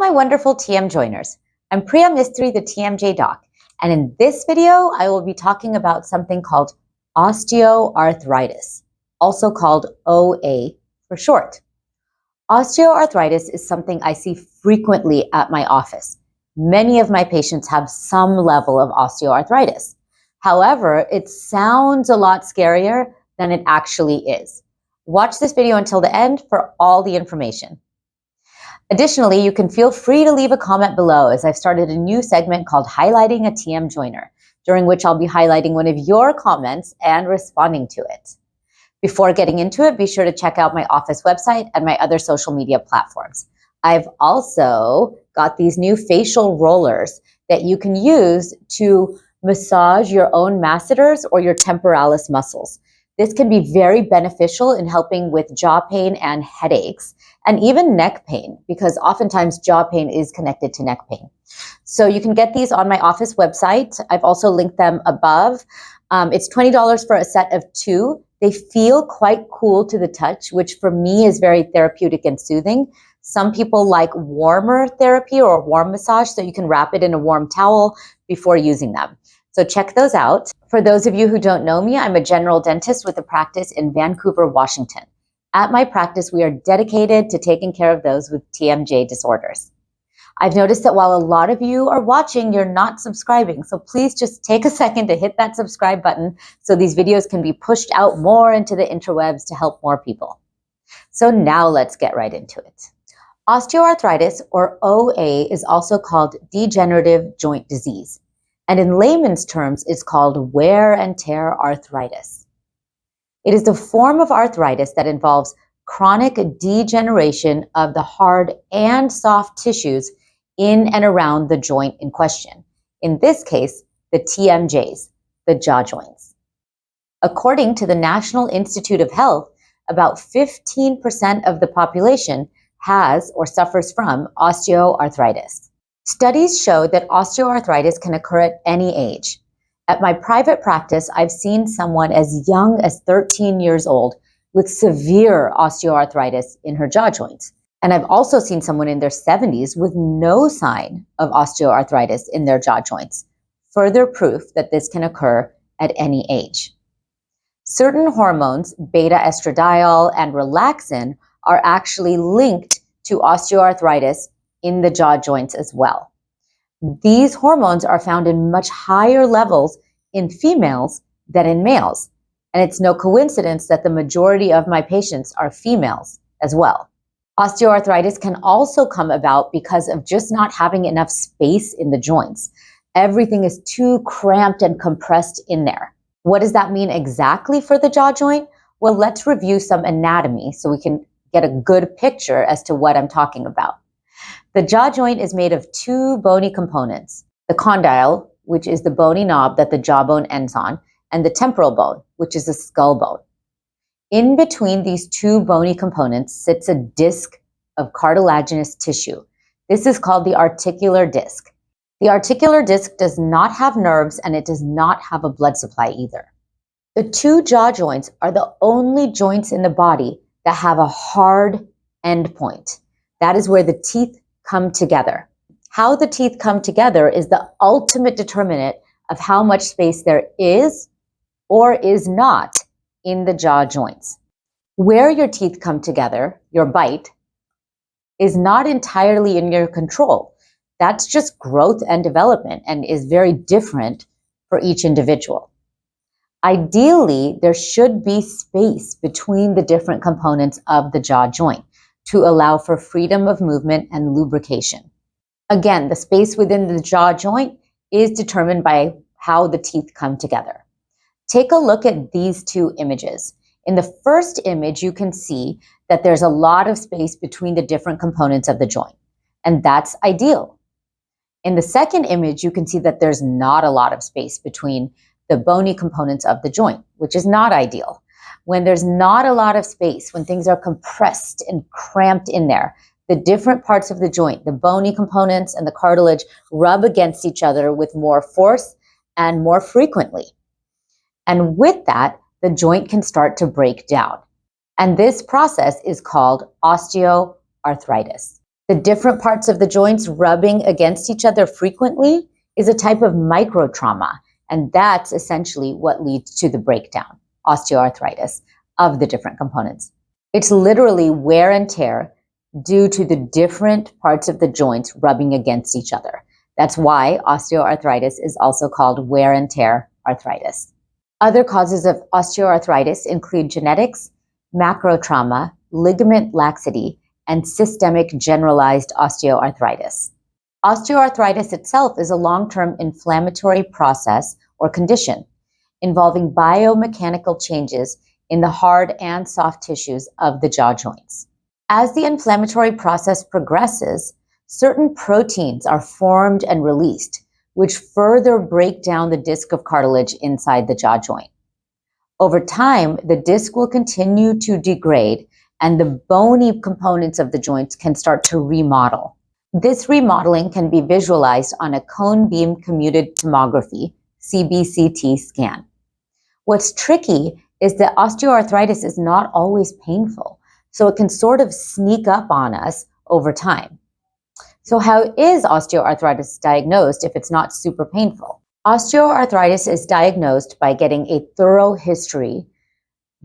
my wonderful TM joiners. I'm Priya Mistry, the TMJ doc, and in this video, I will be talking about something called osteoarthritis, also called OA for short. Osteoarthritis is something I see frequently at my office. Many of my patients have some level of osteoarthritis. However, it sounds a lot scarier than it actually is. Watch this video until the end for all the information. Additionally, you can feel free to leave a comment below as I've started a new segment called Highlighting a TM Joiner, during which I'll be highlighting one of your comments and responding to it. Before getting into it, be sure to check out my office website and my other social media platforms. I've also got these new facial rollers that you can use to massage your own masseters or your temporalis muscles. This can be very beneficial in helping with jaw pain and headaches, and even neck pain, because oftentimes jaw pain is connected to neck pain. So you can get these on my office website. I've also linked them above. It's $20 for a set of 2. They feel quite cool to the touch, which for me is very therapeutic and soothing. Some people like warmer therapy or warm massage, so you can wrap it in a warm towel before using them. So check those out. For those of you who don't know me, I'm a general dentist with a practice in Vancouver, Washington. At my practice, we are dedicated to taking care of those with TMJ disorders. I've noticed that while a lot of you are watching, you're not subscribing. So please just take a second to hit that subscribe button so these videos can be pushed out more into the interwebs to help more people. So now let's get right into it. Osteoarthritis, or OA, is also called degenerative joint disease. And in layman's terms, it's called wear and tear arthritis. It is the form of arthritis that involves chronic degeneration of the hard and soft tissues in and around the joint in question. In this case, the TMJs, the jaw joints. According to the National Institute of Health, about 15% of the population has or suffers from osteoarthritis. Studies show that osteoarthritis can occur at any age. At my private practice, I've seen someone as young as 13 years old with severe osteoarthritis in her jaw joints. And I've also seen someone in their 70s with no sign of osteoarthritis in their jaw joints. Further proof that this can occur at any age. Certain hormones, beta-estradiol and relaxin, are actually linked to osteoarthritis in the jaw joints as well. These hormones are found in much higher levels in females than in males. And it's no coincidence that the majority of my patients are females as well. Osteoarthritis can also come about because of just not having enough space in the joints. Everything is too cramped and compressed in there. What does that mean exactly for the jaw joint? Well, let's review some anatomy so we can get a good picture as to what I'm talking about. The jaw joint is made of 2 bony components, the condyle, which is the bony knob that the jawbone ends on, and the temporal bone, which is the skull bone. In between these 2 bony components sits a disc of cartilaginous tissue. This is called the articular disc. The articular disc does not have nerves and it does not have a blood supply either. The 2 jaw joints are the only joints in the body that have a hard end point. That is where the teeth come together. How the teeth come together is the ultimate determinant of how much space there is or is not in the jaw joints. Where your teeth come together, your bite, is not entirely in your control. That's just growth and development and is very different for each individual. Ideally, there should be space between the different components of the jaw joint to allow for freedom of movement and lubrication. Again, the space within the jaw joint is determined by how the teeth come together. Take a look at these 2 images. In the first image, you can see that there's a lot of space between the different components of the joint, and that's ideal. In the second image, you can see that there's not a lot of space between the bony components of the joint, which is not ideal. When there's not a lot of space, when things are compressed and cramped in there, the different parts of the joint, the bony components and the cartilage, rub against each other with more force and more frequently. And with that, the joint can start to break down. And this process is called osteoarthritis. The different parts of the joints rubbing against each other frequently is a type of microtrauma, and that's essentially what leads to the breakdown, osteoarthritis, of the different components. It's literally wear and tear due to the different parts of the joints rubbing against each other. That's why osteoarthritis is also called wear and tear arthritis. Other causes of osteoarthritis include genetics, macrotrauma, ligament laxity, and systemic generalized osteoarthritis. Osteoarthritis itself is a long-term inflammatory process or condition involving biomechanical changes in the hard and soft tissues of the jaw joints. As the inflammatory process progresses, certain proteins are formed and released, which further break down the disc of cartilage inside the jaw joint. Over time, the disc will continue to degrade, and the bony components of the joints can start to remodel. This remodeling can be visualized on a cone beam computed tomography, CBCT scan. What's tricky is that osteoarthritis is not always painful, so it can sort of sneak up on us over time. So how is osteoarthritis diagnosed if it's not super painful? Osteoarthritis is diagnosed by getting a thorough history,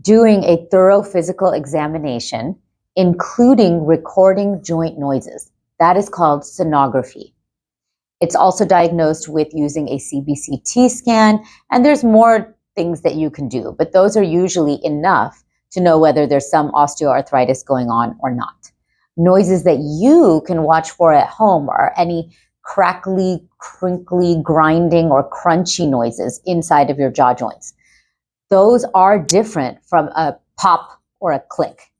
doing a thorough physical examination, including recording joint noises. That is called sonography. It's also diagnosed with using a CBCT scan, and there's more things that you can do, but those are usually enough to know whether there's some osteoarthritis going on or not. Noises that you can watch for at home are any crackly, crinkly, grinding, or crunchy noises inside of your jaw joints. Those are different from a pop or a click.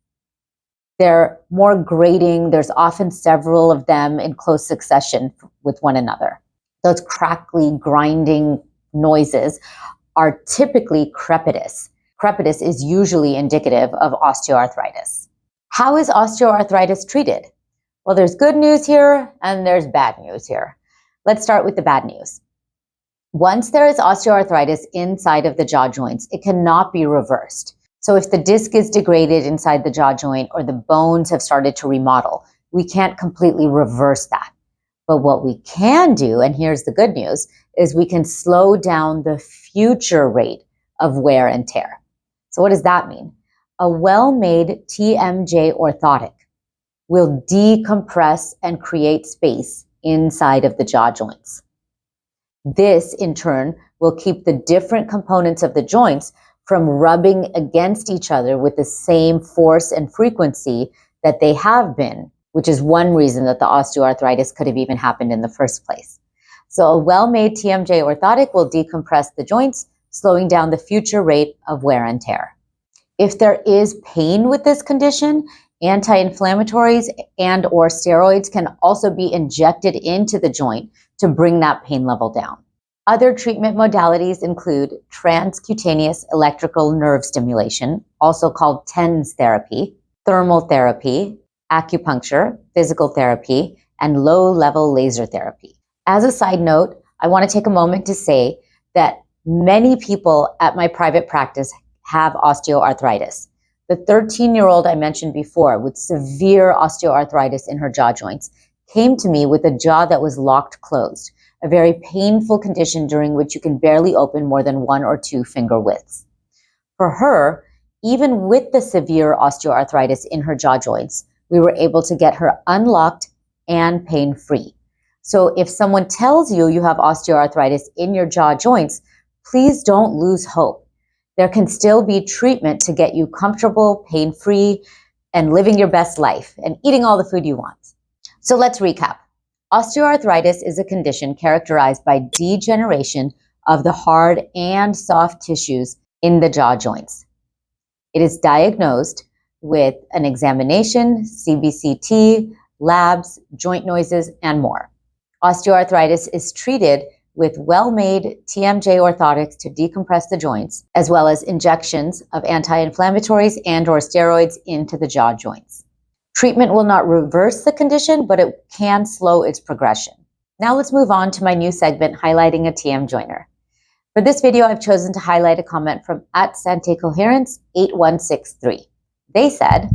They're more grating. There's often several of them in close succession with one another. Those crackly, grinding noises are typically crepitus. Crepitus is usually indicative of osteoarthritis. How is osteoarthritis treated? Well, there's good news here and there's bad news here. Let's start with the bad news. Once there is osteoarthritis inside of the jaw joints, it cannot be reversed. So if the disc is degraded inside the jaw joint or the bones have started to remodel, we can't completely reverse that. But what we can do, and here's the good news, is we can slow down the future rate of wear and tear. So what does that mean? A well-made TMJ orthotic will decompress and create space inside of the jaw joints. This, in turn, will keep the different components of the joints from rubbing against each other with the same force and frequency that they have been, which is one reason that the osteoarthritis could have even happened in the first place. So a well-made TMJ orthotic will decompress the joints, slowing down the future rate of wear and tear. If there is pain with this condition, anti-inflammatories and or steroids can also be injected into the joint to bring that pain level down. Other treatment modalities include transcutaneous electrical nerve stimulation, also called TENS therapy, thermal therapy, acupuncture, physical therapy, and low-level laser therapy. As a side note, I want to take a moment to say that many people at my private practice have osteoarthritis. The 13-year-old I mentioned before with severe osteoarthritis in her jaw joints came to me with a jaw that was locked closed, a very painful condition during which you can barely open more than 1 or 2 finger widths. For her, even with the severe osteoarthritis in her jaw joints, we were able to get her unlocked and pain-free. So if someone tells you you have osteoarthritis in your jaw joints, please don't lose hope. There can still be treatment to get you comfortable, pain-free, and living your best life and eating all the food you want. So let's recap. Osteoarthritis is a condition characterized by degeneration of the hard and soft tissues in the jaw joints. It is diagnosed with an examination, CBCT, labs, joint noises, and more. Osteoarthritis is treated with well-made TMJ orthotics to decompress the joints, as well as injections of anti-inflammatories and or steroids into the jaw joints. Treatment will not reverse the condition, but it can slow its progression. Now let's move on to my new segment highlighting a TM joiner. For this video, I've chosen to highlight a comment from @SanteCoherence8163. They said,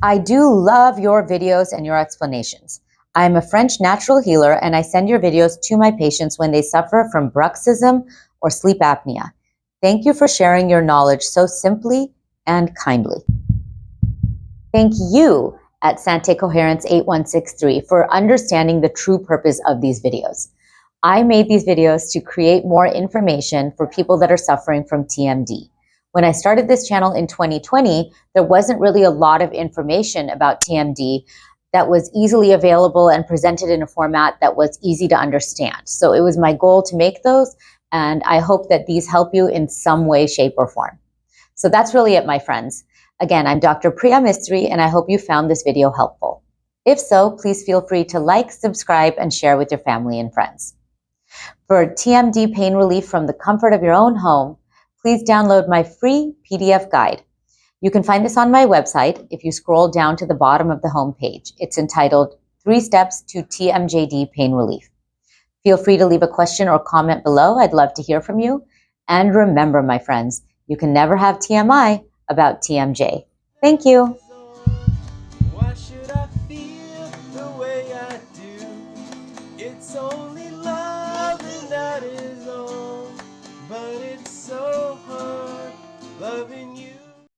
I do love your videos and your explanations. I'm a French natural healer and I send your videos to my patients when they suffer from bruxism or sleep apnea. Thank you for sharing your knowledge so simply and kindly. Thank you at Sante Coherence 8163 for understanding the true purpose of these videos. I made these videos to create more information for people that are suffering from TMD. When I started this channel in 2020, there wasn't really a lot of information about TMD that was easily available and presented in a format that was easy to understand. So it was my goal to make those, and I hope that these help you in some way, shape, or form. So that's really it, my friends. Again, I'm Dr. Priya Mistry, and I hope you found this video helpful. If so, please feel free to like, subscribe, and share with your family and friends. For TMD pain relief from the comfort of your own home, please download my free PDF guide. You can find this on my website if you scroll down to the bottom of the home page. It's entitled 3 Steps to TMJD Pain Relief. Feel free to leave a question or comment below. I'd love to hear from you. And remember, my friends, you can never have TMI about TMJ. Thank you. Why should I feel the way I do? It's only love and that is